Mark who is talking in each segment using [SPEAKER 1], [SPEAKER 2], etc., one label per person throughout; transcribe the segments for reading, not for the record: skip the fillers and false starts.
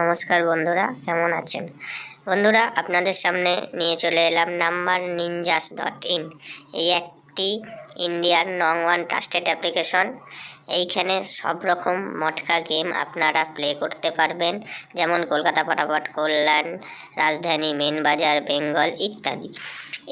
[SPEAKER 1] নমস্কার বন্ধুরা, কেমন আছেন? বন্ধুরা, আপনাদের সামনে নিয়ে চলে এলাম numberninjas.in। এই একটি ইন্ডিয়ার নং ওয়ান ট্রাস্টেড অ্যাপ্লিকেশন। এইখানে সব রকম মটকা গেম আপনারা প্লে করতে পারবেন, যেমন কলকাতা ফটাফট, কল্যাণ, রাজধানী, মেন বাজার, বেঙ্গল ইত্যাদি।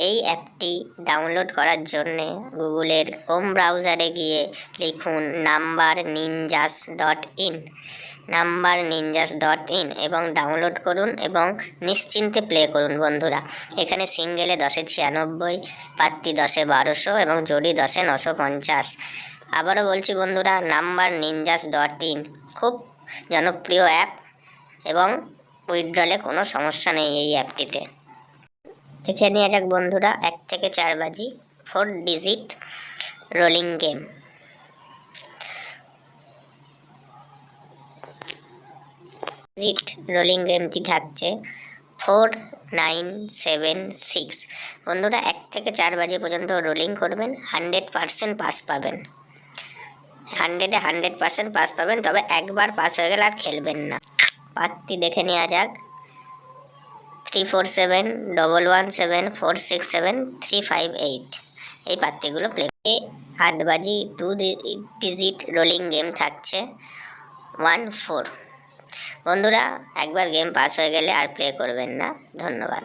[SPEAKER 1] এই অ্যাপটি ডাউনলোড করার জন্যে গুগলের হোম ব্রাউজারে গিয়ে লিখুন numberninjas.in এবং ডাউনলোড করুন এবং নিশ্চিন্তে প্লে করুন। বন্ধুরা, এখানে সিঙ্গেলে 10-এ 96, পাত্তি 10-এ 1200 এবং জোড়ি 10-এ 950। আবারও বলছি বন্ধুরা, numberninjas.in খুব জনপ্রিয় অ্যাপ এবং উইথড্রলে কোনো সমস্যা নেই এই অ্যাপটিতে। দেখে নেওয়া যাক বন্ধুরা, 1 থেকে 4 বাজি 4 ডিজিট রোলিং গেম। রোলিং গেমটি থাকছে 4976। বন্ধুরা, 1 থেকে 4 বাজে পর্যন্ত রোলিং করবেন, 100% পাস পাবেন। 100-এ 100% পাস পাবেন, তবে একবার পাস হয়ে গেলে আর খেলবেন না। পাত্তি দেখে নেওয়া যাক 347117467358। এই পাত্তিগুলো প্লে 8 বাজি 2 ডিজিট রোলিং গেম থাকছে 14। বন্ধুরা, একবার গেম পাস হয়ে গেলে আর প্লে করবেন না। ধন্যবাদ।